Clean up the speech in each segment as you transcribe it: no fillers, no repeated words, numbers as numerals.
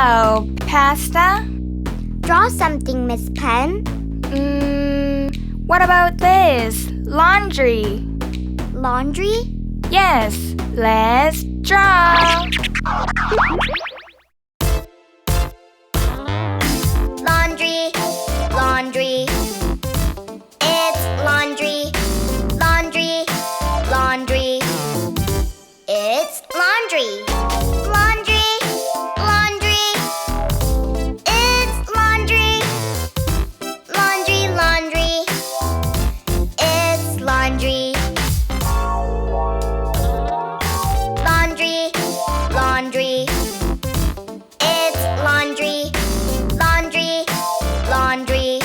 Oh, pasta? Draw something, Miss Pen. What about this? Laundry. Laundry? Yes, let's draw. Laundry, laundry. It's laundry, laundry, laundry. It's laundry. Laundry, laundry. It's laundry. Laundry, laundry. It's laundry. Laundry, laundry. It's laundry. Laundry, laundry.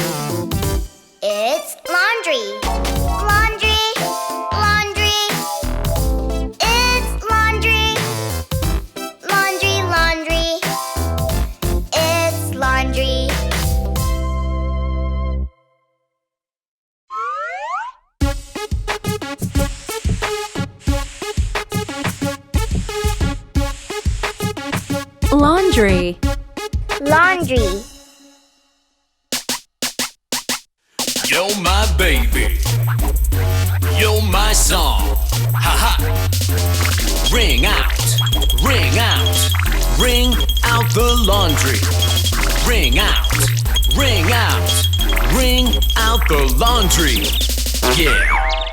It's laundry. Laundry, laundry. It's laundry. Laundry, laundry. It's laundry. Laundry. Laundry. You're my baby. You're my song. Ha ha. Ring out, ring out, ring out the laundry. Ring out, ring out, ring out the laundry. Yeah.